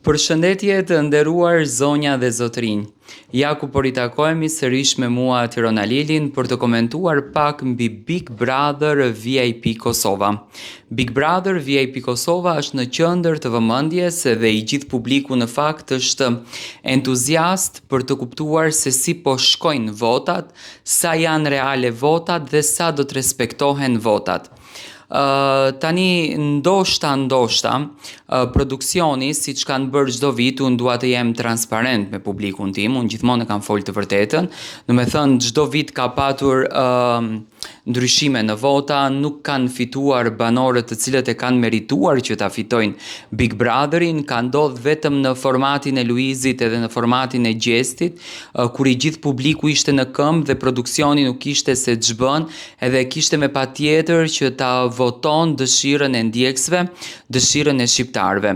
Përshëndetje të nderuar zonja dhe zotrinj. Ja ku po ritakohemi sërish me mua Tirona Lilin për të komentuar pak mbi Big Brother VIP Kosova. Big Brother VIP Kosova është në qendër të vëmendjes dhe i gjithë publiku në fakt është entuziast për të kuptuar se si po shkojnë votat, sa janë reale votat dhe sa do të respektohen votat. Tani ndoshta produksioni siç kanë bërë çdo vit, unë dua të jem transparent me publikun tim, unë gjithmonë kam folë të vërtetën, do të thënë çdo vit ka patur ndryshime në vota, nuk kanë fituar banorët të cilët e kanë merituar që ta fitojnë Big Brotherin, ka ndodhur vetëm në formatin e Luizit edhe në formatin e Gjestit, kur i gjithë publiku ishte në këmbë dhe produksioni nuk ishte se ç'bën, edhe kishte me patjetër që ta voton dëshirën e ndjekësve, dëshirën e shqiptarëve.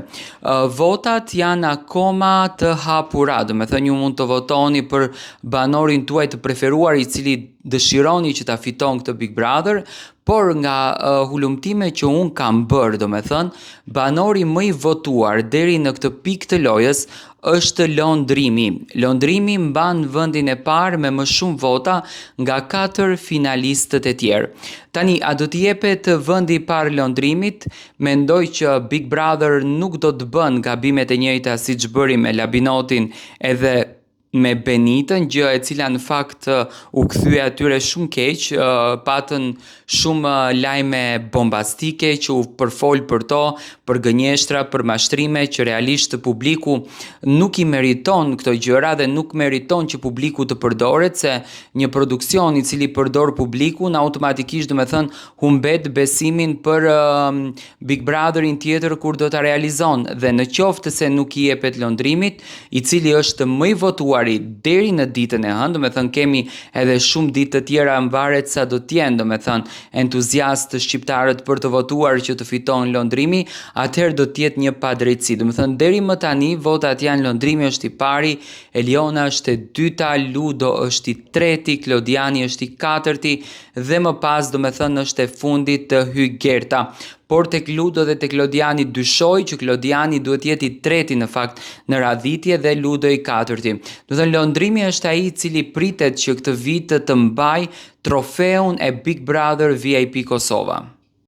Votat janë akoma të hapura, do të thënë ju mund të votoni për banorin tuaj të preferuar i cili dëshironi që ta fiton këtë Big Brother, por nga hulumtime që unë kam bërë, do me thënë, banori më i votuar deri në këtë pikë të lojës është Londrimi. Londrimi mban vendin e parë me më shumë vota nga 4 finalistët e tjerë. Tani, a do t'i jepet vendi i parë Londrimit? Mendoj që Big Brother nuk do të bën gabimet e njëjta siç bëri me Labinotin edhe me Benitën, gjë e cila në fakt u kthye atyre shumë keq, patën shumë lajme bombastike që u përfol për to, për gënjeshtra, për mashtrime që realisht publiku nuk i meriton këto gjëra dhe nuk meriton që publiku të përdoret, se një produksion i cili përdor publikun automatikisht do të thënë humbet besimin për Big Brotherin tjetër kur do ta realizon, dhe në qoftë se nuk i jepet Londrimit, i cili është më i votuar deri në ditën e hënë, do me thënë kemi edhe shumë ditë të tjera, mvaret sa do t'jenë, do me thënë entuziastë shqiptarët për të votuar që të fiton Londrimi, atëherë do t'jetë një padrejtësi. Do me thënë deri më tani votat janë Londrimi është i pari, Eliona është e dyta, Ludo është i treti, Klodiani është i katërti dhe më pas do me thënë është e fundit të Hy Gerta. Por tek Ludo dhe tek Klodiani dyshoj që Klodiani duhet jetë i treti në fakt në radhitje dhe Ludo i katërti. Do thënë Londrimi është ai i cili pritet që këtë vit të mbaj trofeun e Big Brother VIP Kosova.